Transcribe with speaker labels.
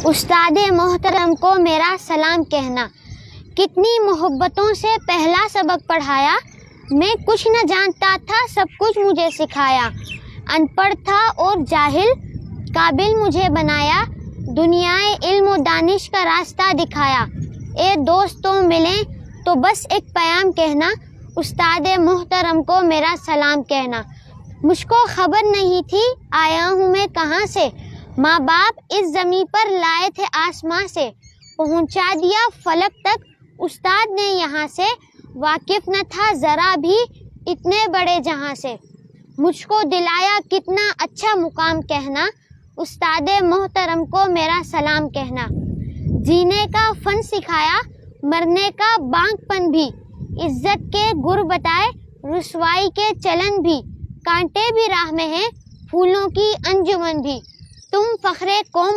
Speaker 1: استاد محترم کو میرا سلام کہنا. کتنی محبتوں سے پہلا سبق پڑھایا. میں کچھ نہ جانتا تھا، سب کچھ مجھے سکھایا. ان پڑھ تھا اور جاہل، قابل مجھے بنایا. دنیائے علم و دانش کا راستہ دکھایا. اے دوستوں ملیں تو بس ایک پیام کہنا، استاد محترم کو میرا سلام کہنا. مجھ کو خبر نہیں تھی آیا ہوں میں کہاں سے. ماں باپ اس زمیں پر لائے تھے آسماں سے. پہنچا دیا فلک تک استاد نے یہاں سے. واقف نہ تھا ذرا بھی اتنے بڑے جہاں سے. مجھ کو دلایا کتنا اچھا مقام کہنا، استاد محترم کو میرا سلام کہنا. جینے کا فن سکھایا، مرنے کا بانک پن بھی. عزت کے گر بتائے، رسوائی کے چلن بھی. کانٹے بھی راہ میں ہیں، پھولوں کی انجمن بھی. تم فخر قوم